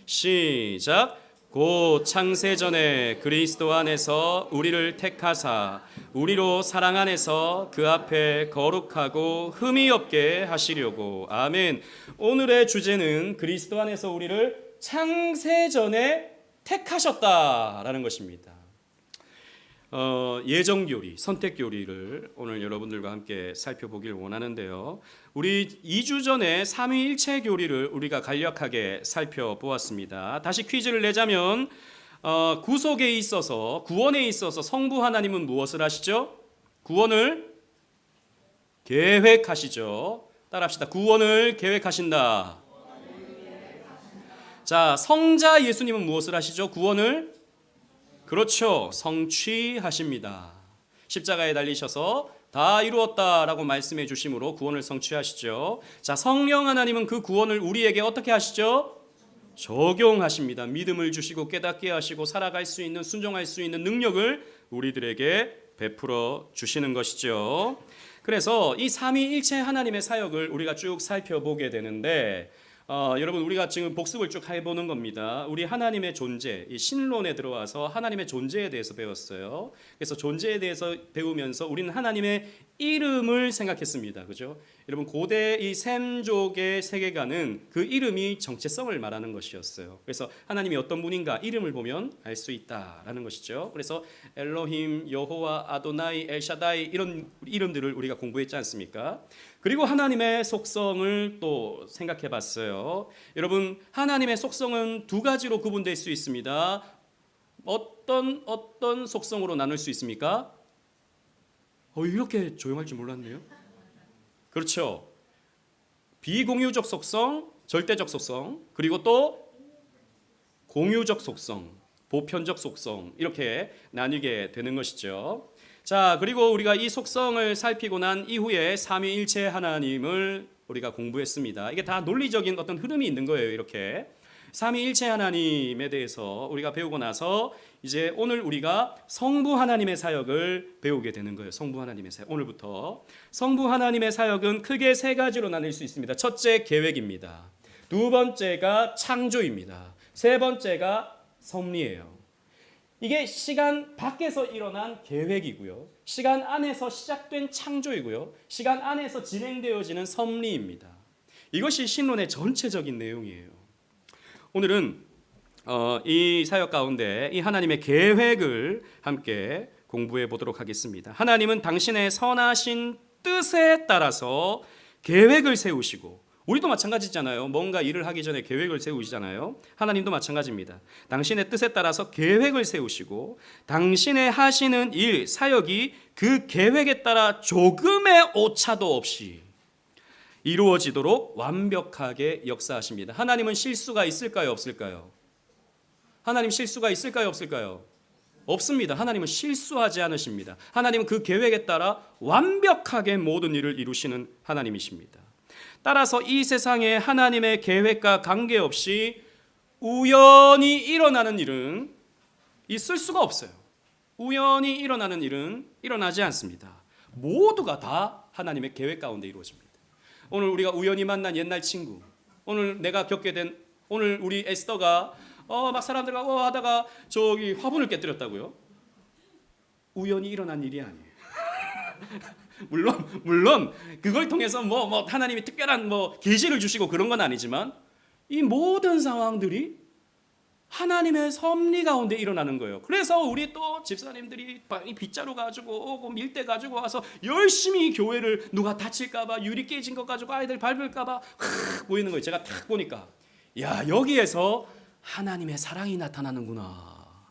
시작. 곧 창세전에 그리스도 안에서 우리를 택하사 우리로 사랑 안에서 그 앞에 거룩하고 흠이 없게 하시려고. 아멘. 오늘의 주제는 그리스도 안에서 우리를 창세전에 택하셨다라는 것입니다. 예정교리, 선택교리를 오늘 여러분들과 함께 살펴보길 원하는데요. 우리 2주 전에 삼위일체 교리를 우리가 간략하게 살펴보았습니다. 다시 퀴즈를 내자면 구속에 있어서, 구원에 있어서 성부 하나님은 무엇을 하시죠? 구원을 계획하시죠. 따라합시다. 구원을 계획하신다. 자, 성자 예수님은 무엇을 하시죠? 구원을 그렇죠. 성취하십니다. 십자가에 달리셔서 다 이루었다라고 말씀해 주심으로 구원을 성취하시죠. 자, 성령 하나님은 그 구원을 우리에게 어떻게 하시죠? 적용하십니다. 믿음을 주시고 깨닫게 하시고 살아갈 수 있는, 순종할 수 있는 능력을 우리들에게 베풀어 주시는 것이죠. 그래서 이 삼위일체 하나님의 사역을 우리가 쭉 살펴보게 되는데 여러분, 우리가 지금 복습을 쭉 해보는 겁니다. 우리 하나님의 존재, 이 신론에 들어와서 하나님의 존재에 대해서 배웠어요. 그래서 존재에 대해서 배우면서 우리는 하나님의 이름을 생각했습니다. 그죠? 여러분, 고대 이 셈족의 세계관은 그 이름이 정체성을 말하는 것이었어요. 그래서 하나님이 어떤 분인가 이름을 보면 알 수 있다라는 것이죠. 그래서 엘로힘, 여호와, 아도나이, 엘샤다이 이런 이름들을 우리가 공부했지 않습니까? 그리고 하나님의 속성을 또 생각해 봤어요. 여러분, 하나님의 속성은 두 가지로 구분될 수 있습니다. 어떤 속성으로 나눌 수 있습니까? 이렇게 조용할 줄 몰랐네요. 그렇죠. 비공유적 속성, 절대적 속성, 그리고 또 공유적 속성, 보편적 속성, 이렇게 나뉘게 되는 것이죠. 자, 그리고 우리가 이 속성을 살피고 난 이후에 삼위일체 하나님을 우리가 공부했습니다. 이게 다 논리적인 어떤 흐름이 있는 거예요. 이렇게 삼위일체 하나님에 대해서 우리가 배우고 나서 이제 오늘 우리가 성부 하나님의 사역을 배우게 되는 거예요. 성부 하나님의 사역. 오늘부터 성부 하나님의 사역은 크게 세 가지로 나눌 수 있습니다. 첫째, 계획입니다. 두 번째가 창조입니다. 세 번째가 섭리예요. 이게 시간 밖에서 일어난 계획이고요. 시간 안에서 시작된 창조이고요. 시간 안에서 진행되어지는 섭리입니다. 이것이 신론의 전체적인 내용이에요. 오늘은 이 사역 가운데 이 하나님의 계획을 함께 공부해 보도록 하겠습니다. 하나님은 당신의 선하신 뜻에 따라서 계획을 세우시고, 우리도 마찬가지잖아요. 뭔가 일을 하기 전에 계획을 세우시잖아요. 하나님도 마찬가지입니다. 당신의 뜻에 따라서 계획을 세우시고 당신의 하시는 일, 사역이 그 계획에 따라 조금의 오차도 없이 이루어지도록 완벽하게 역사하십니다. 하나님은 실수가 있을까요? 없을까요? 하나님 실수가 있을까요? 없을까요? 없습니다. 하나님은 실수하지 않으십니다. 하나님은 그 계획에 따라 완벽하게 모든 일을 이루시는 하나님이십니다. 따라서 이 세상에 하나님의 계획과 관계없이 우연히 일어나는 일은 있을 수가 없어요. 우연히 일어나는 일은 일어나지 않습니다. 모두가 다 하나님의 계획 가운데 이루어집니다. 오늘 우리가 우연히 만난 옛날 친구, 오늘 내가 겪게 된, 오늘 우리 에스더가 막 사람들과 하다가 저기 화분을 깨뜨렸다고요? 우연히 일어난 일이 아니에요. 물론 그걸 통해서 뭐 하나님이 특별한 계시를 주시고 그런 건 아니지만 이 모든 상황들이 하나님의 섭리 가운데 일어나는 거예요. 그래서 우리 또 집사님들이 빗자루 가지고 오고 밀대 가지고 와서 열심히 교회를, 누가 다칠까봐 유리 깨진 것 가지고 아이들 밟을까봐 보이는 거예요. 제가 딱 보니까 야, 여기에서 하나님의 사랑이 나타나는구나.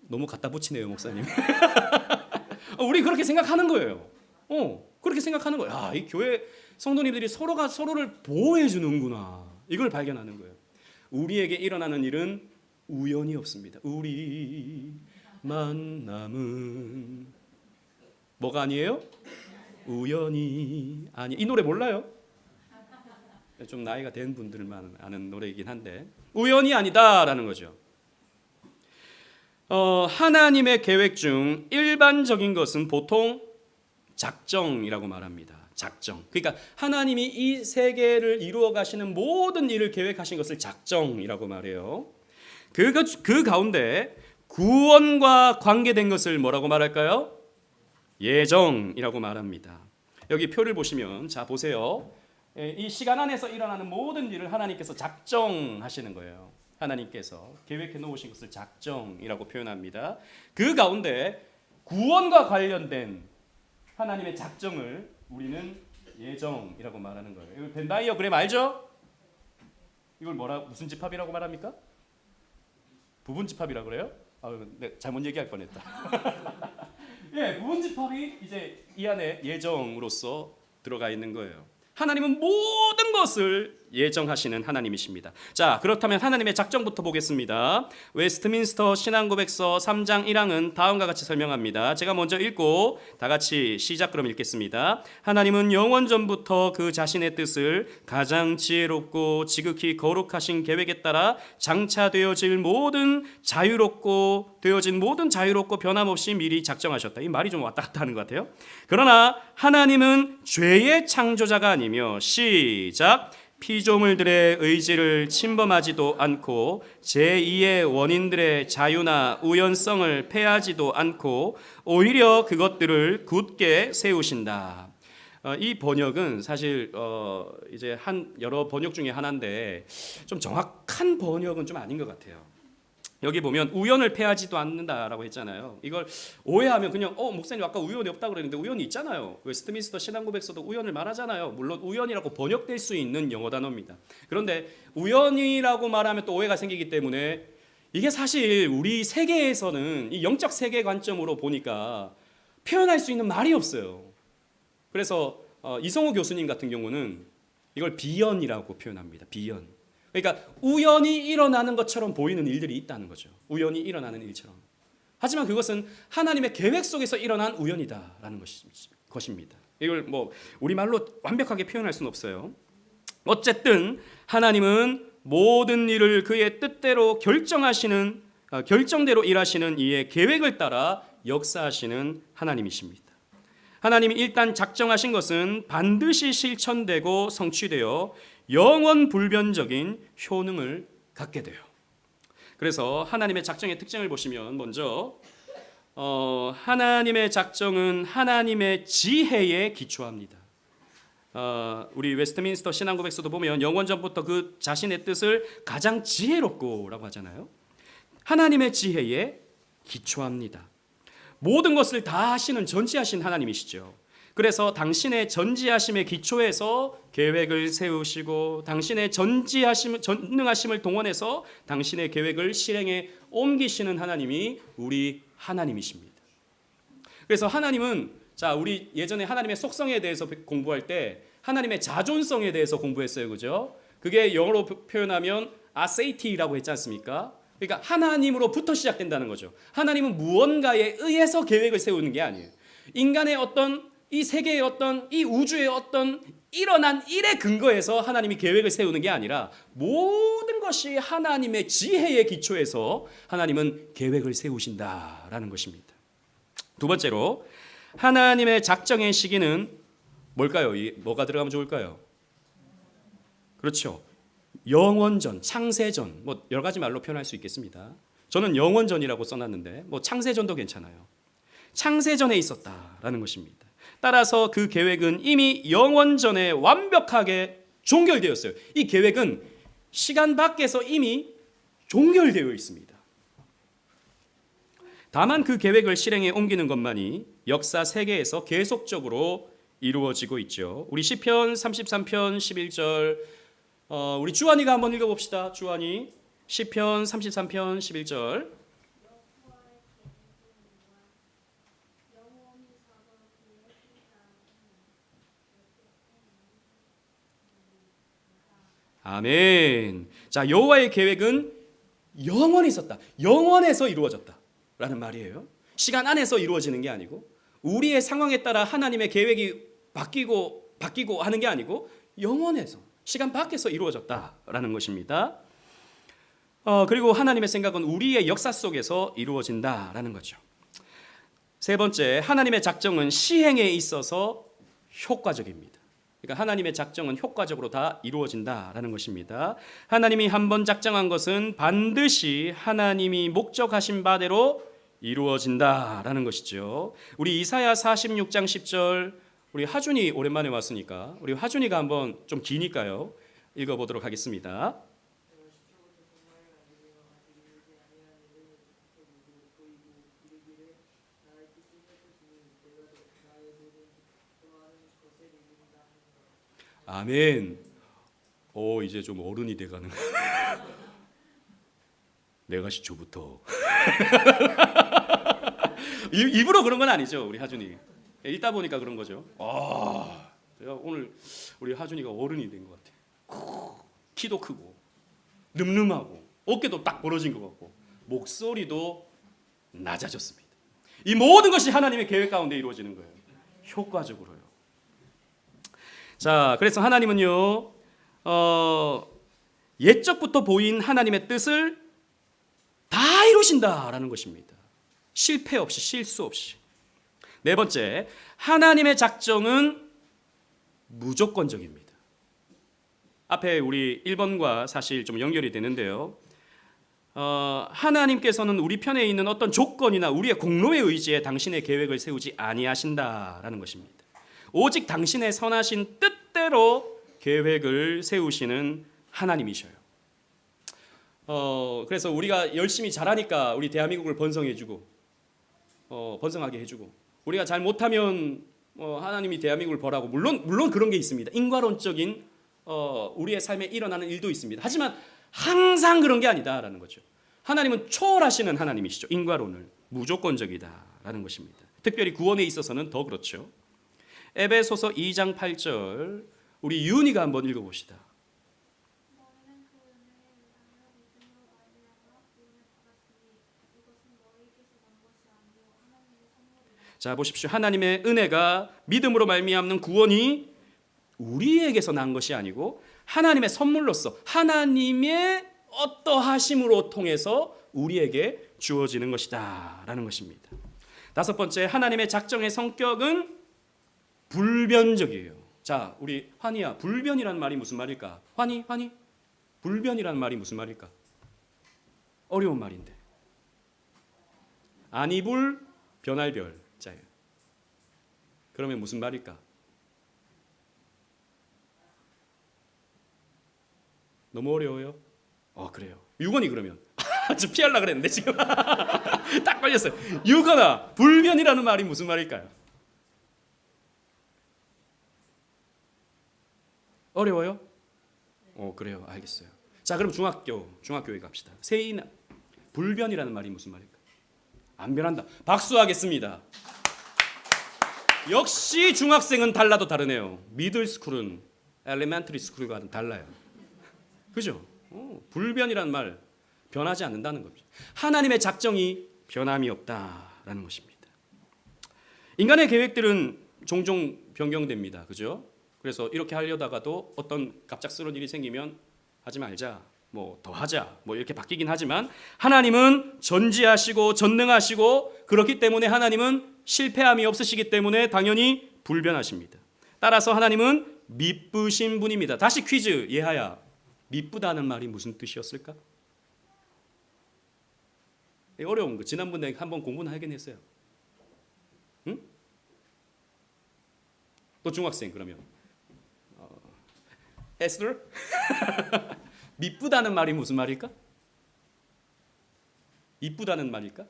너무 갖다 붙이네요, 목사님. 우리 그렇게 생각하는 거예요. 그렇게 생각하는 거예요. 아, 이 교회 성도님들이 서로가 서로를 보호해 주는구나. 이걸 발견하는 거예요. 우리에게 일어나는 일은 우연이 없습니다. 우리 만남은 뭐가 아니에요? 우연이 아니. 이 노래 몰라요? 좀 나이가 된 분들만 아는 노래이긴 한데 우연이 아니다라는 거죠. 하나님의 계획 중 일반적인 것은 보통 작정이라고 말합니다. 작정. 그러니까 하나님이 이 세계를 이루어 가시는 모든 일을 계획하신 것을 작정이라고 말해요. 그 가운데 구원과 관계된 것을 뭐라고 말할까요? 예정이라고 말합니다. 여기 표를 보시면 자 보세요. 이 시간 안에서 일어나는 모든 일을 하나님께서 작정하시는 거예요. 하나님께서 계획해 놓으신 것을 작정이라고 표현합니다. 그 가운데 구원과 관련된 하나님의 작정을 우리는 예정이라고 말하는 거예요. 이거 벤 다이어그램 알죠? 이걸 무슨 집합이라고 말합니까? 부분 집합이라고 그래요? 네, 잘못 얘기할 뻔했다. 예, 부분 집합이 이제 이 안에 예정으로서 들어가 있는 거예요. 하나님은 모든 것을 예정하시는 하나님이십니다. 자, 그렇다면 하나님의 작정부터 보겠습니다. 웨스트민스터 신앙고백서 3장 1항은 다음과 같이 설명합니다. 제가 먼저 읽고 다 같이 시작 그럼 읽겠습니다. 하나님은 영원전부터 그 자신의 뜻을 가장 지혜롭고 지극히 거룩하신 계획에 따라 장차되어질 모든 자유롭고 변함없이 미리 작정하셨다. 이 말이 좀 왔다 갔다 하는 것 같아요. 그러나 하나님은 죄의 창조자가 아니며 시작 피조물들의 의지를 침범하지도 않고 제2의 원인들의 자유나 우연성을 폐하지도 않고 오히려 그것들을 굳게 세우신다. 이 번역은 사실 이제 여러 번역 중에 하나인데 좀 정확한 번역은 좀 아닌 것 같아요. 여기 보면 우연을 폐하지도 않는다라고 했잖아요. 이걸 오해하면 그냥 목사님 아까 우연이 없다고 그랬는데 우연이 있잖아요. 웨스트민스터 신앙고백서도 우연을 말하잖아요. 물론 우연이라고 번역될 수 있는 영어 단어입니다. 그런데 우연이라고 말하면 또 오해가 생기기 때문에 이게 사실 우리 세계에서는 이 영적 세계 관점으로 보니까 표현할 수 있는 말이 없어요. 그래서 이성호 교수님 같은 경우는 이걸 비연이라고 표현합니다. 비연. 그러니까 우연히 일어나는 것처럼 보이는 일들이 있다는 거죠. 우연히 일어나는 일처럼. 하지만 그것은 하나님의 계획 속에서 일어난 우연이다라는 것입니다. 이걸 우리말로 완벽하게 표현할 수는 없어요. 어쨌든 하나님은 모든 일을 그의 뜻대로 결정대로 일하시는 이의 계획을 따라 역사하시는 하나님이십니다. 하나님이 일단 작정하신 것은 반드시 실천되고 성취되어 영원 불변적인 효능을 갖게 돼요. 그래서 하나님의 작정의 특징을 보시면 먼저 하나님의 작정은 하나님의 지혜에 기초합니다. 우리 웨스트민스터 신앙고백서도 보면 영원전부터 그 자신의 뜻을 가장 지혜롭고라고 하잖아요. 하나님의 지혜에 기초합니다. 모든 것을 다 하시는 전지하신 하나님이시죠. 그래서 당신의 전지하심의 기초에서 계획을 세우시고 당신의 전능하심을 동원해서 당신의 계획을 실행에 옮기시는 하나님이 우리 하나님이십니다. 그래서 하나님은 우리 예전에 하나님의 속성에 대해서 공부할 때 하나님의 자존성에 대해서 공부했어요. 그죠? 그게 영어로 표현하면 아세이티라고 했지 않습니까? 그러니까 하나님으로부터 시작된다는 거죠. 하나님은 무언가에 의해서 계획을 세우는 게 아니에요. 인간의 이 세계의 이 우주의 일어난 일에 근거해서 하나님이 계획을 세우는 게 아니라 모든 것이 하나님의 지혜에 기초해서 하나님은 계획을 세우신다라는 것입니다. 두 번째로 하나님의 작정의 시기는 뭘까요? 뭐가 들어가면 좋을까요? 그렇죠. 영원전, 창세전, 여러 가지 말로 표현할 수 있겠습니다. 저는 영원전이라고 써놨는데 창세전도 괜찮아요. 창세전에 있었다라는 것입니다. 따라서 그 계획은 이미 영원전에 완벽하게 종결되었어요. 이 계획은 시간 밖에서 이미 종결되어 있습니다. 다만 그 계획을 실행에 옮기는 것만이 역사 세계에서 계속적으로 이루어지고 있죠. 우리 시편 33편 11절 우리 주한이가 한번 읽어봅시다. 주한이 시편 33편 11절 아멘. 자, 여호와의 계획은 영원히 있었다. 영원에서 이루어졌다라는 말이에요. 시간 안에서 이루어지는 게 아니고 우리의 상황에 따라 하나님의 계획이 바뀌고 하는 게 아니고 영원에서 시간 밖에서 이루어졌다라는 것입니다. 그리고 하나님의 생각은 우리의 역사 속에서 이루어진다라는 거죠. 세 번째, 하나님의 작정은 시행에 있어서 효과적입니다. 그러니까 하나님의 작정은 효과적으로 다 이루어진다라는 것입니다. 하나님이 한번 작정한 것은 반드시 하나님이 목적하신 바대로 이루어진다라는 것이죠. 우리 이사야 46장 10절, 우리 하준이 오랜만에 왔으니까 우리 하준이가 한번 좀 기니까요. 읽어보도록 하겠습니다. 아멘. 이제 좀 어른이 돼가는. 내가 시초부터. 일부러 그런 건 아니죠, 우리 하준이. 읽다 보니까 그런 거죠. 제가 오늘 우리 하준이가 어른이 된 것 같아. 키도 크고, 늠름하고, 어깨도 딱 벌어진 것 같고, 목소리도 낮아졌습니다. 이 모든 것이 하나님의 계획 가운데 이루어지는 거예요. 효과적으로요. 자, 그래서 하나님은요, 옛적부터 보인 하나님의 뜻을 다 이루신다라는 것입니다. 실패 없이, 실수 없이. 네 번째, 하나님의 작정은 무조건적입니다. 앞에 우리 1번과 사실 좀 연결이 되는데요. 하나님께서는 우리 편에 있는 어떤 조건이나 우리의 공로에 의지해 당신의 계획을 세우지 아니하신다라는 것입니다. 오직 당신의 선하신 뜻대로 계획을 세우시는 하나님이셔요. 그래서 우리가 열심히 잘하니까 우리 대한민국을 번성해주고, 번성하게 해주고, 우리가 잘 못하면 하나님이 대한민국을 벌하고, 물론 그런 게 있습니다. 인과론적인 우리의 삶에 일어나는 일도 있습니다. 하지만 항상 그런 게 아니다라는 거죠. 하나님은 초월하시는 하나님이시죠. 인과론을 무조건적이다라는 것입니다. 특별히 구원에 있어서는 더 그렇죠. 에베소서 2장 8절 우리 유은이가 한번 읽어봅시다. 자, 보십시오. 하나님의 은혜가 믿음으로 말미암는 구원이 우리에게서 난 것이 아니고 하나님의 선물로서 하나님의 어떠하심으로 통해서 우리에게 주어지는 것이다 라는 것입니다. 다섯 번째, 하나님의 작정의 성격은 불변적이에요. 자, 우리 환희야, 불변이라는 말이 무슨 말일까? 환희, 불변이라는 말이 무슨 말일까? 어려운 말인데. 아니불 변할별 자예요. 그러면 무슨 말일까? 너무 어려워요? 그래요. 유건이 그러면 좀 피하려고 그랬는데 지금 딱 걸렸어요. 유건아, 불변이라는 말이 무슨 말일까요? 어려워요? 그래요. 알겠어요. 자, 그럼 중학교에 갑시다. 세인아, 불변이라는 말이 무슨 말일까? 안 변한다. 박수하겠습니다. 역시 중학생은 달라도 다르네요. 미들스쿨은 엘리멘터리 스쿨과는 달라요. 그죠? 불변이라는 말, 변하지 않는다는 겁니다. 하나님의 작정이 변함이 없다라는 것입니다. 인간의 계획들은 종종 변경됩니다. 그죠? 그래서 이렇게 하려다가도 어떤 갑작스러운 일이 생기면 하지 말자, 더 하자, 이렇게 바뀌긴 하지만 하나님은 전지하시고 전능하시고 그렇기 때문에 하나님은 실패함이 없으시기 때문에 당연히 불변하십니다. 따라서 하나님은 미쁘신 분입니다. 다시 퀴즈, 예하야, 미쁘다는 말이 무슨 뜻이었을까? 어려운 거 지난번에 한번 공부는 하긴 했어요. 응? 또 중학생 그러면 에스더? 미쁘다는 말이 무슨 말일까? 이쁘다는 말일까?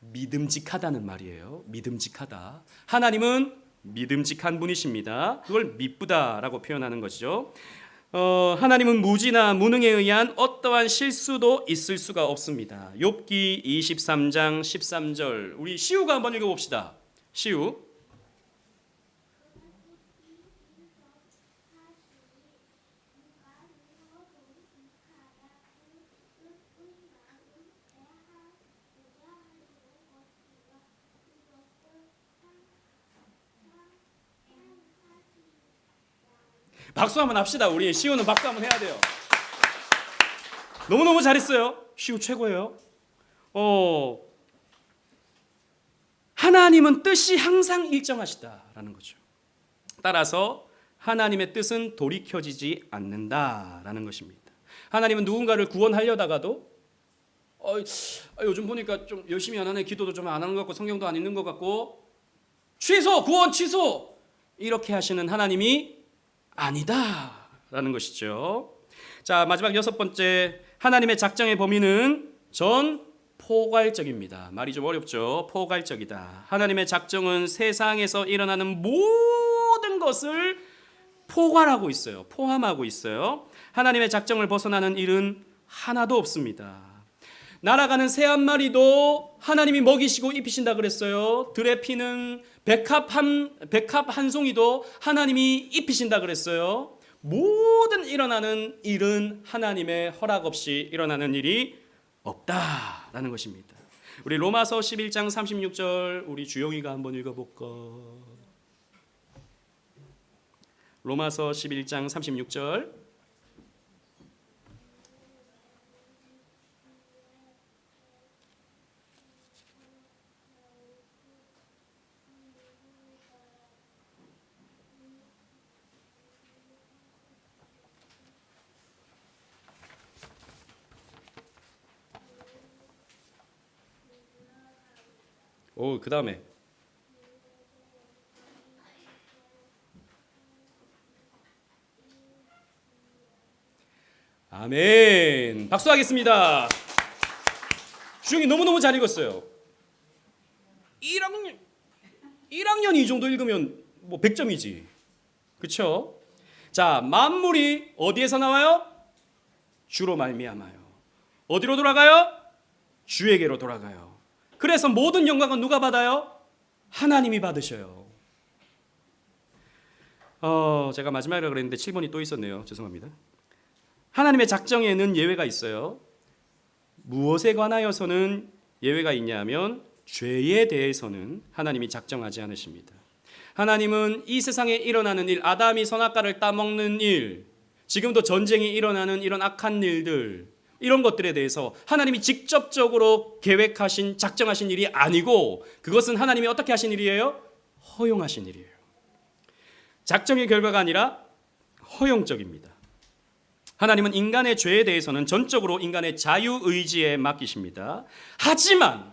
믿음직하다는 말이에요. 믿음직하다. 하나님은 믿음직한 분이십니다. 그걸 미쁘다라고 표현하는 것이죠. 하나님은 무지나 무능에 의한 어떠한 실수도 있을 수가 없습니다. 욥기 23장 13절 우리 시우가 한번 읽어봅시다. 시우. 박수 한번 합시다. 우리 시우는 박수 한번 해야 돼요. 너무너무 잘했어요. 시우 최고예요. 하나님은 뜻이 항상 일정하시다라는 거죠. 따라서 하나님의 뜻은 돌이켜지지 않는다라는 것입니다. 하나님은 누군가를 구원하려다가도 요즘 보니까 좀 열심히 안 하네, 기도도 좀 안 하는 것 같고 성경도 안 읽는 것 같고, 취소, 구원 취소, 이렇게 하시는 하나님이 아니다라는 것이죠. 자, 마지막 6번째, 하나님의 작정의 범위는 전 포괄적입니다. 말이 좀 어렵죠. 포괄적이다. 하나님의 작정은 세상에서 일어나는 모든 것을 포괄하고 있어요. 포함하고 있어요. 하나님의 작정을 벗어나는 일은 하나도 없습니다. 날아가는 새 한 마리도 하나님이 먹이시고 입히신다 그랬어요. 들에 피는 백합 한 송이도 하나님이 입히신다 그랬어요. 모든 일어나는 일은 하나님의 허락 없이 일어나는 일이 없다라는 것입니다. 우리 로마서 11장 36절 우리 주영이가 한번 읽어볼까? 로마서 11장 36절. 그 다음에 아멘. 박수하겠습니다. 주영이 너무너무 잘 읽었어요. 1학년이 이 정도 읽으면 뭐 100점이지. 그렇죠? 자, 만물이 어디에서 나와요? 주로 말미암아요. 어디로 돌아가요? 주에게로 돌아가요. 그래서 모든 영광은 누가 받아요? 하나님이 받으셔요. 제가 마지막이라고 그랬는데 7번이 또 있었네요. 죄송합니다. 하나님의 작정에는 예외가 있어요. 무엇에 관하여서는 예외가 있냐면 죄에 대해서는 하나님이 작정하지 않으십니다. 하나님은 이 세상에 일어나는 일, 아담이 선악과를 따먹는 일, 지금도 전쟁이 일어나는 이런 악한 일들, 이런 것들에 대해서 하나님이 직접적으로 계획하신, 작정하신 일이 아니고 그것은 하나님이 어떻게 하신 일이에요? 허용하신 일이에요. 작정의 결과가 아니라 허용적입니다. 하나님은 인간의 죄에 대해서는 전적으로 인간의 자유의지에 맡기십니다. 하지만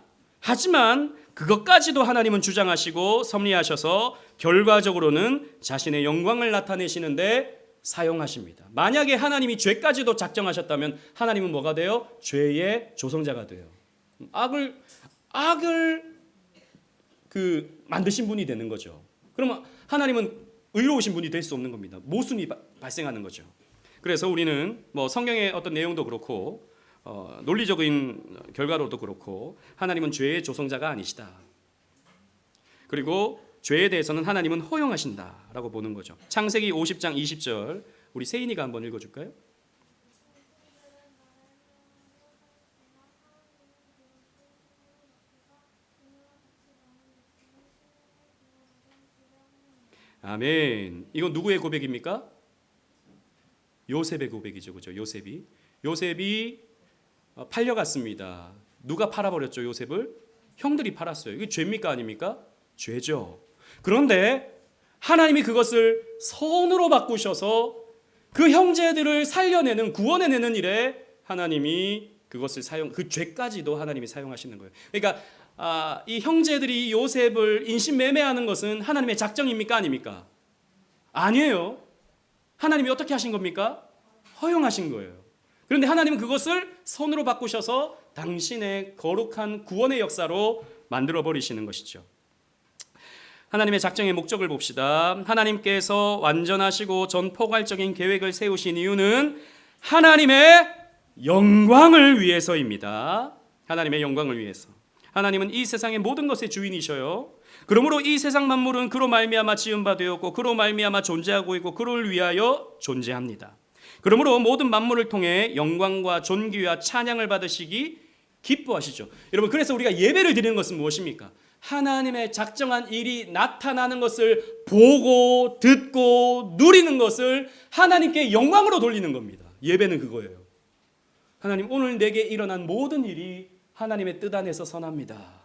그것까지도 하나님은 주장하시고 섭리하셔서 결과적으로는 자신의 영광을 나타내시는데 사용하십니다. 만약에 하나님이 죄까지도 작정하셨다면 하나님은 뭐가 돼요? 죄의 조성자가 돼요. 악을 만드신 분이 되는 거죠. 그러면 하나님은 의로우신 분이 될 수 없는 겁니다. 모순이 발생하는 거죠. 그래서 우리는 뭐 성경의 어떤 내용도 그렇고 논리적인 결과로도 그렇고 하나님은 죄의 조성자가 아니시다. 그리고 죄에 대해서는 하나님은 허용하신다라고 보는 거죠. 창세기 50장 20절 우리 세인이가 한번 읽어줄까요? 아멘. 이건 누구의 고백입니까? 요셉의 고백이죠. 그죠? 요셉이 팔려갔습니다. 누가 팔아버렸죠? 요셉을? 형들이 팔았어요. 이게 죄입니까? 아닙니까? 죄죠. 그런데 하나님이 그것을 선으로 바꾸셔서 그 형제들을 살려내는, 구원해내는 일에 하나님이 그것을 그 죄까지도 하나님이 사용하시는 거예요. 그러니까 이 형제들이 요셉을 인신매매하는 것은 하나님의 작정입니까? 아닙니까? 아니에요. 하나님이 어떻게 하신 겁니까? 허용하신 거예요. 그런데 하나님은 그것을 선으로 바꾸셔서 당신의 거룩한 구원의 역사로 만들어 버리시는 것이죠. 하나님의 작정의 목적을 봅시다. 하나님께서 완전하시고 전포괄적인 계획을 세우신 이유는 하나님의 영광을 위해서입니다. 하나님의 영광을 위해서. 하나님은 이 세상의 모든 것의 주인이셔요. 그러므로 이 세상 만물은 그로 말미암아 지은 바 되었고 그로 말미암아 존재하고 있고 그를 위하여 존재합니다. 그러므로 모든 만물을 통해 영광과 존귀와 찬양을 받으시기 기뻐하시죠. 여러분, 그래서 우리가 예배를 드리는 것은 무엇입니까? 하나님의 작정한 일이 나타나는 것을 보고 듣고 누리는 것을 하나님께 영광으로 돌리는 겁니다. 예배는 그거예요. 하나님, 오늘 내게 일어난 모든 일이 하나님의 뜻 안에서 선합니다.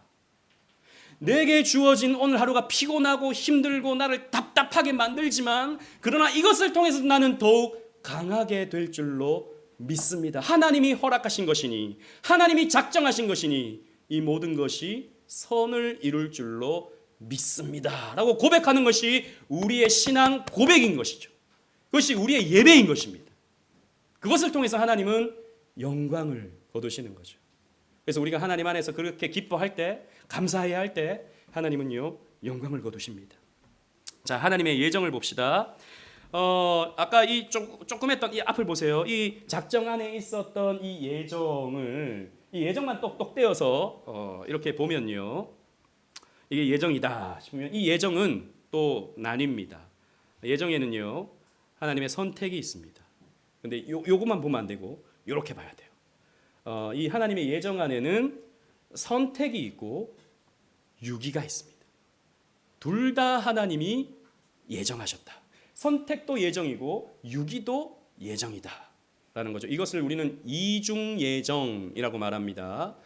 내게 주어진 오늘 하루가 피곤하고 힘들고 나를 답답하게 만들지만 그러나 이것을 통해서 나는 더욱 강하게 될 줄로 믿습니다. 하나님이 허락하신 것이니 하나님이 작정하신 것이니 이 모든 것이 선을 이룰 줄로 믿습니다 라고 고백하는 것이 우리의 신앙 고백인 것이죠. 그것이 우리의 예배인 것입니다. 그것을 통해서 하나님은 영광을 거두시는 거죠. 그래서 우리가 하나님 안에서 그렇게 기뻐할 때, 감사해야 할 때 하나님은요 영광을 거두십니다. 자, 하나님의 예정을 봅시다. 아까 이 조금 했던 이 앞을 보세요. 이 작정 안에 있었던 이 예정만 똑똑 떼어서 이렇게 보면요, 이게 예정이다 싶으면 이 예정은 또 나뉩니다. 예정에는요 하나님의 선택이 있습니다. 근데 요것만 보면 안 되고 이렇게 봐야 돼요. 이 하나님의 예정 안에는 선택이 있고 유기가 있습니다. 둘 다 하나님이 예정하셨다. 선택도 예정이고 유기도 예정이다 라는 거죠. 이것을 우리는 이중 예정이라고 말합니다.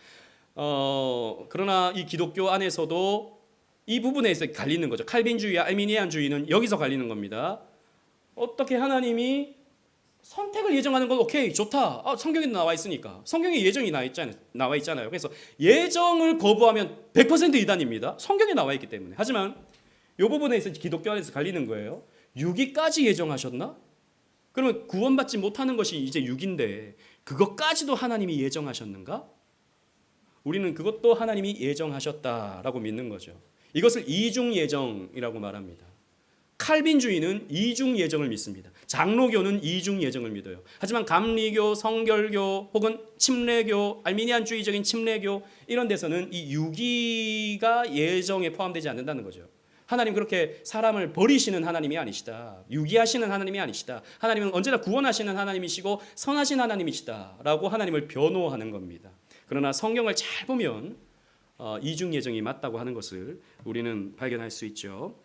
그러나 이 기독교 안에서도 이 부분에서 갈리는 거죠. 칼빈주의와 알미니안주의는 여기서 갈리는 겁니다. 어떻게 하나님이 선택을 예정하는 건 오케이, 좋다. 성경에 나와 있으니까. 성경에 예정이 나와 있잖아요. 그래서 예정을 거부하면 100% 이단입니다. 성경에 나와 있기 때문에. 하지만 이 부분에서 기독교 안에서 갈리는 거예요. 유기까지 예정하셨나? 그러면 구원받지 못하는 것이 이제 유기인데 그것까지도 하나님이 예정하셨는가? 우리는 그것도 하나님이 예정하셨다라고 믿는 거죠. 이것을 이중 예정이라고 말합니다. 칼빈주의는 이중 예정을 믿습니다. 장로교는 이중 예정을 믿어요. 하지만 감리교, 성결교 혹은 침례교, 알미니안주의적인 침례교 이런 데서는 이 유기가 예정에 포함되지 않는다는 거죠. 하나님 그렇게 사람을 버리시는 하나님이 아니시다. 유기하시는 하나님이 아니시다. 하나님은 언제나 구원하시는 하나님이시고 선하신 하나님이시다라고 하나님을 변호하는 겁니다. 그러나 성경을 잘 보면 이중 예정이 맞다고 하는 것을 우리는 발견할 수 있죠.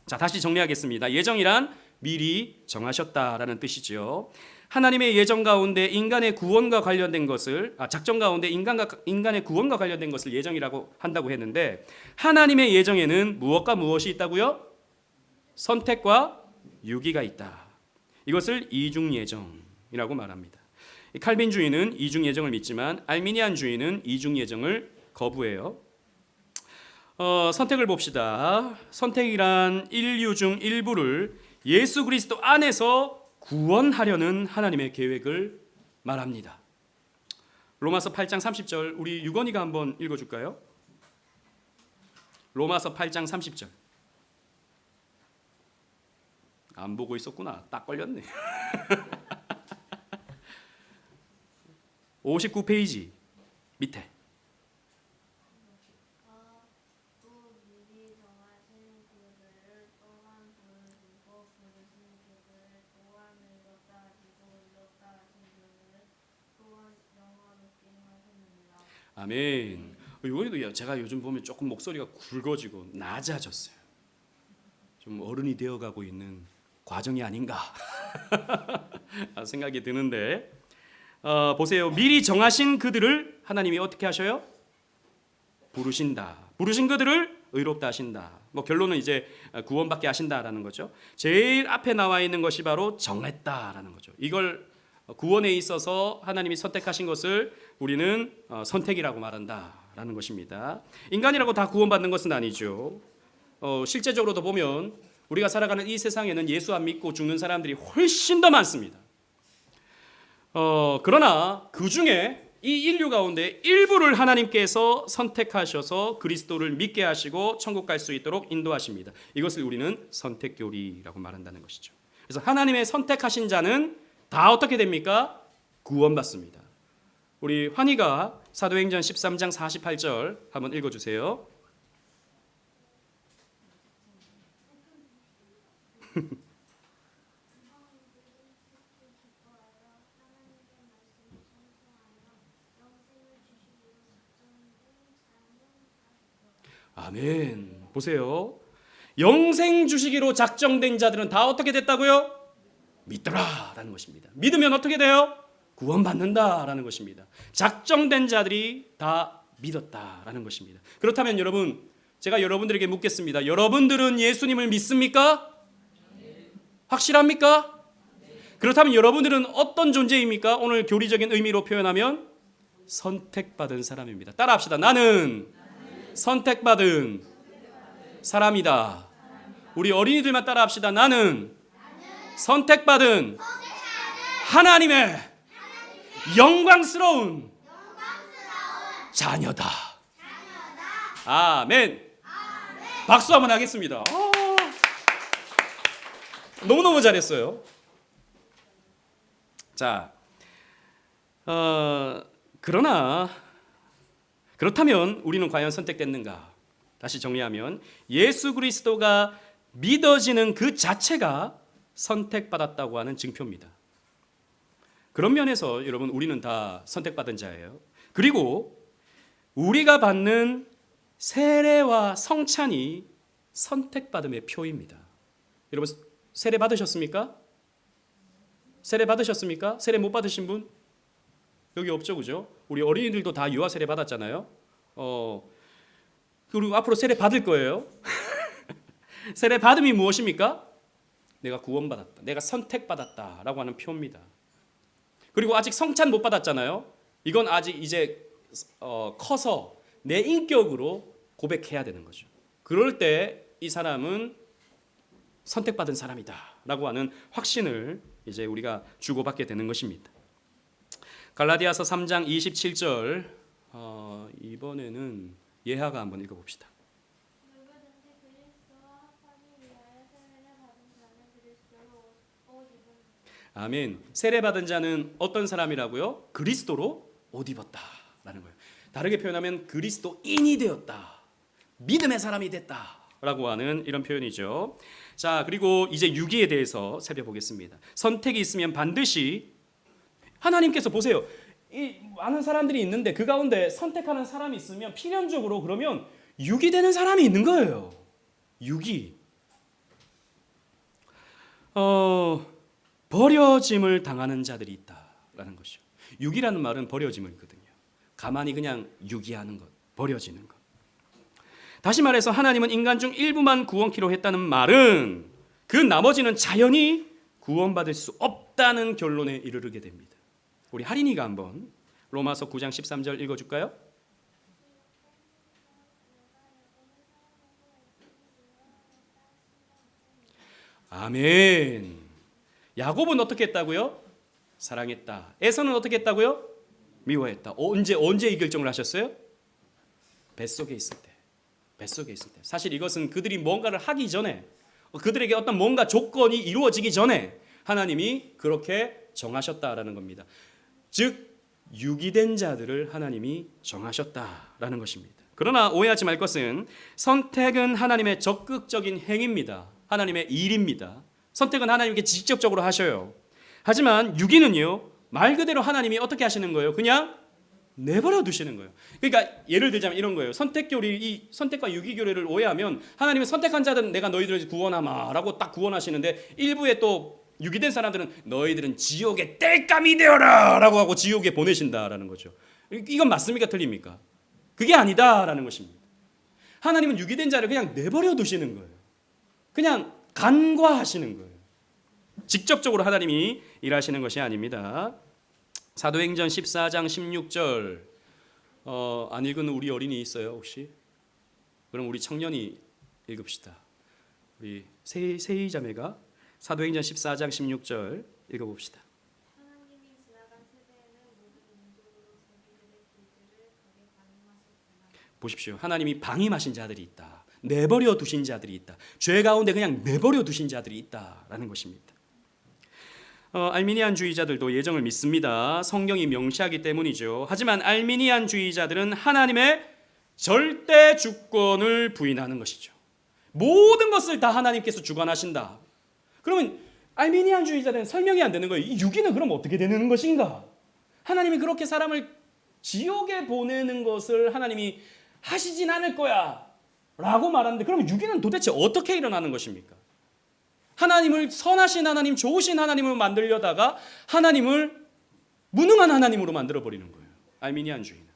자, 다시 정리하겠습니다. 예정이란 미리 정하셨다라는 뜻이죠. 하나님의 예정 가운데 인간의 구원과 관련된 것을 작정 가운데 인간의 구원과 관련된 것을 예정이라고 한다고 했는데 하나님의 예정에는 무엇과 무엇이 있다고요? 선택과 유기가 있다. 이것을 이중 예정이라고 말합니다. 칼빈주의는 이중 예정을 믿지만 알미니안주의는 이중 예정을 거부해요. 선택을 봅시다. 선택이란 인류 중 일부를 예수 그리스도 안에서 구원하려는 하나님의 계획을 말합니다. 로마서 8장 30절 우리 유건이가 한번 읽어줄까요? 로마서 8장 30절. 안 보고 있었구나. 딱 걸렸네. 59페이지 밑에. 아멘. 이번에도 제가 요즘 보면 조금 목소리가 굵어지고 낮아졌어요. 좀 어른이 되어가고 있는 과정이 아닌가 생각이 드는데 보세요. 미리 정하신 그들을 하나님이 어떻게 하셔요? 부르신다. 부르신 그들을 의롭다 하신다. 뭐 결론은 이제 구원받게 하신다라는 거죠. 제일 앞에 나와 있는 것이 바로 정했다라는 거죠. 이걸 구원에 있어서 하나님이 선택하신 것을 우리는 선택이라고 말한다라는 것입니다. 인간이라고 다 구원받는 것은 아니죠. 실제적으로도 보면 우리가 살아가는 이 세상에는 예수 안 믿고 죽는 사람들이 훨씬 더 많습니다. 그러나 그 중에 이 인류 가운데 일부를 하나님께서 선택하셔서 그리스도를 믿게 하시고 천국 갈 수 있도록 인도하십니다. 이것을 우리는 선택교리라고 말한다는 것이죠. 그래서 하나님의 선택하신 자는 다 어떻게 됩니까? 구원받습니다. 우리 환희가 사도행전 13장 48절 한번 읽어주세요. 아멘. 보세요. 영생 주시기로 작정된 자들은 다 어떻게 됐다고요? 믿더라라는 것입니다. 믿으면 어떻게 돼요? 구원받는다라는 것입니다. 작정된 자들이 다 믿었다라는 것입니다. 그렇다면 여러분 제가 여러분들에게 묻겠습니다. 여러분들은 예수님을 믿습니까? 확실합니까? 그렇다면 여러분들은 어떤 존재입니까? 오늘 교리적인 의미로 표현하면 선택받은 사람입니다. 따라합시다. 나는 선택받은 사람이다. 우리 어린이들만 따라합시다. 나는 선택받은 하나님의 영광스러운 자녀다. 아멘. 박수 한번 하겠습니다. 너무너무 잘했어요. 자, 그렇다면 우리는 과연 선택됐는가? 다시 정리하면 예수 그리스도가 믿어지는 그 자체가 선택받았다고 하는 증표입니다. 그런 면에서 여러분 우리는 다 선택받은 자예요. 그리고 우리가 받는 세례와 성찬이 선택받음의 표입니다. 여러분 세례 받으셨습니까? 세례 받으셨습니까? 세례 못 받으신 분? 여기 없죠, 그죠? 우리 어린이들도 다 유아 세례 받았잖아요. 그리고 앞으로 세례 받을 거예요. 세례 받음이 무엇입니까? 내가 구원받았다, 내가 선택받았다라고 하는 표입니다. 그리고 아직 성찬 못 받았잖아요. 이건 아직 이제 커서 내 인격으로 고백해야 되는 거죠. 그럴 때 이 사람은 선택받은 사람이다라고 하는 확신을 이제 우리가 주고받게 되는 것입니다. 갈라디아서 3장 27절 이번에는 예하가 한번 읽어봅시다. 누구든지 그리스도와 합하기 위하여 세례를 받은 자는 그리스도로 옷 입은 아멘. 세례 받은 자는 어떤 사람이라고요? 그리스도로 옷 입었다라는 거예요. 다르게 표현하면 그리스도인이 되었다, 믿음의 사람이 됐다라고 하는 이런 표현이죠. 자, 그리고 이제 유기에 대해서 살펴보겠습니다. 선택이 있으면 반드시 하나님께서 보세요. 이 많은 사람들이 있는데 그 가운데 선택하는 사람이 있으면 필연적으로 그러면 유기되는 사람이 있는 거예요. 유기. 버려짐을 당하는 자들이 있다라는 것이죠. 유기라는 말은 버려짐이거든요. 가만히 그냥 유기하는 것, 버려지는 것. 다시 말해서 하나님은 인간 중 일부만 구원키로 했다는 말은 그 나머지는 자연히 구원받을 수 없다는 결론에 이르게 됩니다. 우리 할인이가 한번 로마서 9장 13절 읽어줄까요? 아멘. 야곱은 어떻게 했다고요? 사랑했다. 에서는 어떻게 했다고요? 미워했다. 언제 이 결정을 하셨어요? 뱃속에 있을 때. 뱃속에 있을 때. 사실 이것은 그들이 뭔가를 하기 전에, 그들에게 어떤 뭔가 조건이 이루어지기 전에 하나님이 그렇게 정하셨다라는 겁니다. 즉 유기된 자들을 하나님이 정하셨다라는 것입니다. 그러나 오해하지 말 것은 선택은 하나님의 적극적인 행위입니다. 하나님의 일입니다. 선택은 하나님께 직접적으로 하셔요. 하지만 유기는요, 말 그대로 하나님이 어떻게 하시는 거예요? 그냥 내버려 두시는 거예요. 그러니까 예를 들자면 이런 거예요. 이 선택과 유기 교리를 오해하면 하나님은 선택한 자들은 내가 너희들을 구원하마라고 딱 구원하시는데 일부에 또 유기된 사람들은 너희들은 지옥의 땔감이 되어라라고 하고 지옥에 보내신다라는 거죠. 이건 맞습니까? 틀립니까? 그게 아니다라는 것입니다. 하나님은 유기된 자를 그냥 내버려 두시는 거예요. 그냥 간과하시는 거예요. 직접적으로 하나님이 일하시는 것이 아닙니다. 사도행전 14장 16절 안 읽은 우리 어린이 있어요 혹시? 그럼 우리 청년이 읽읍시다. 우리 세희 자매가 사도행전 14장 16절 읽어봅시다. 하나님이 지나간 세대에는 모든 민족으로 자기들의 길들을 가게 방임하셨으나 보십시오. 하나님이 방임하신 자들이 있다. 내버려 두신 자들이 있다. 죄 가운데 그냥 내버려 두신 자들이 있다라는 것입니다. 알미니안주의자들도 예정을 믿습니다. 성경이 명시하기 때문이죠. 하지만 알미니안주의자들은 하나님의 절대 주권을 부인하는 것이죠. 모든 것을 다 하나님께서 주관하신다. 그러면 알미니안주의자들은 설명이 안 되는 거예요. 이 유기는 그럼 어떻게 되는 것인가? 하나님이 그렇게 사람을 지옥에 보내는 것을 하나님이 하시진 않을 거야 라고 말하는데 그럼 유기는 도대체 어떻게 일어나는 것입니까? 하나님을 선하신 하나님, 좋으신 하나님으로 만들려다가 하나님을 무능한 하나님으로 만들어버리는 거예요. 알미니안주의는.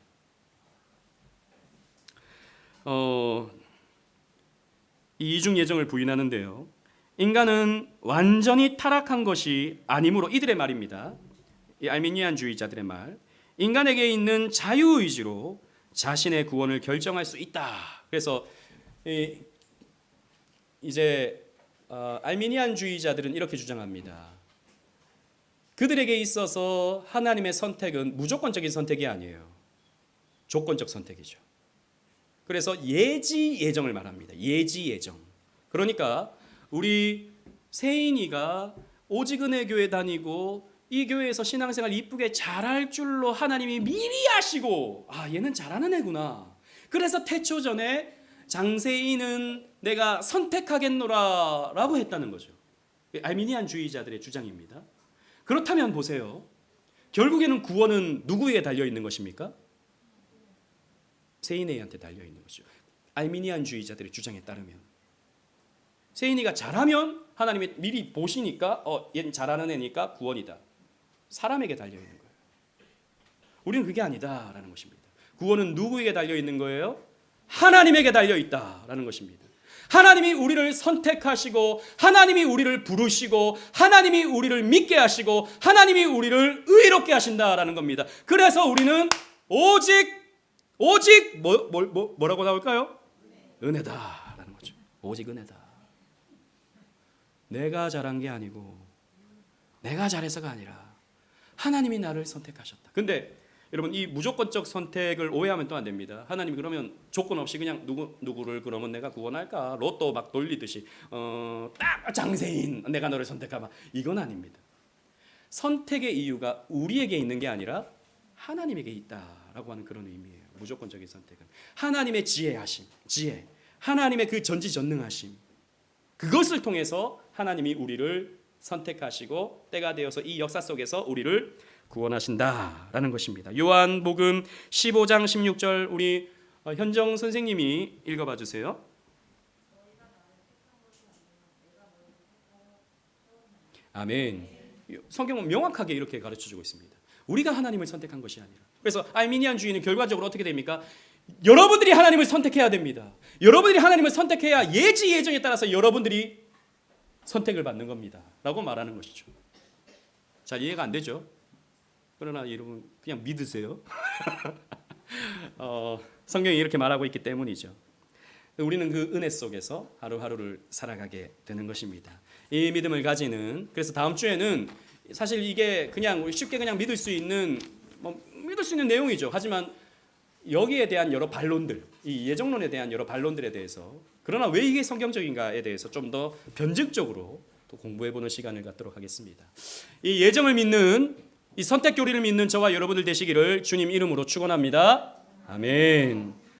이 이중 예정을 부인하는데요. 인간은 완전히 타락한 것이 아니므로 이들의 말입니다. 이 알미니안주의자들의 말. 인간에게 있는 자유의지로 자신의 구원을 결정할 수 있다. 그래서 이제 알미니안주의자들은 이렇게 주장합니다. 그들에게 있어서 하나님의 선택은 무조건적인 선택이 아니에요. 조건적 선택이죠. 그래서 예지 예정을 말합니다. 예지 예정. 그러니까 우리 세인이가 오직 은혜 교회 다니고 이 교회에서 신앙생활 이쁘게 잘할 줄로 하나님이 미리 아시고 얘는 잘하는 애구나. 그래서 태초 전에 장세인은 내가 선택하겠노라 라고 했다는 거죠. 알미니안주의자들의 주장입니다. 그렇다면 보세요. 결국에는 구원은 누구에게 달려 있는 것입니까? 세인이한테 달려 있는 것이죠. 알미니안주의자들의 주장에 따르면 세인이가 잘하면 하나님이 미리 보시니까 얘는 잘하는 애니까 구원이다. 사람에게 달려 있는 거예요. 우리는 그게 아니다라는 것입니다. 구원은 누구에게 달려 있는 거예요? 하나님에게 달려 있다라는 것입니다. 하나님이 우리를 선택하시고 하나님이 우리를 부르시고 하나님이 우리를 믿게 하시고 하나님이 우리를 의롭게 하신다라는 겁니다. 그래서 우리는 오직 뭐라고 나올까요? 은혜다라는 거죠. 오직 은혜다. 내가 잘한 게 아니고 내가 잘해서가 아니라 하나님이 나를 선택하셨다. 근데 여러분 이 무조건적 선택을 오해하면 또 안 됩니다. 하나님이 그러면 조건 없이 그냥 누구를 그러면 내가 구원할까? 로또 막 돌리듯이 딱 장세인 내가 너를 선택하마. 이건 아닙니다. 선택의 이유가 우리에게 있는 게 아니라 하나님에게 있다라고 하는 그런 의미예요. 무조건적인 선택은 하나님의 지혜, 하나님의 그 전지전능하심, 그것을 통해서 하나님이 우리를 선택하시고 때가 되어서 이 역사 속에서 우리를 구원하신다라는 것입니다. 요한복음 15장 16절 우리 현정 선생님이 읽어봐 주세요. 아멘. 성경은 명확하게 이렇게 가르쳐주고 있습니다. 우리가 하나님을 선택한 것이 아니라. 그래서 알미니안주의는 결과적으로 어떻게 됩니까? 여러분들이 하나님을 선택해야 됩니다. 여러분들이 하나님을 선택해야 예지 예정에 따라서 여러분들이 선택을 받는 겁니다. 라고 말하는 것이죠. 잘 이해가 안 되죠? 그러나 여러분 그냥 믿으세요. 성경이 이렇게 말하고 있기 때문이죠. 우리는 그 은혜 속에서 하루하루를 살아가게 되는 것입니다. 이 믿음을 가지는 그래서 다음 주에는 사실 이게 그냥 쉽게 그냥 믿을 수 있는 내용이죠. 하지만 여기에 대한 여러 반론들, 이 예정론에 대한 여러 반론들에 대해서 그러나 왜 이게 성경적인가에 대해서 좀 더 변증적으로 또 공부해보는 시간을 갖도록 하겠습니다. 이 예정을 믿는 이 선택 교리를 믿는 저와 여러분들 되시기를 주님 이름으로 축원합니다. 아멘.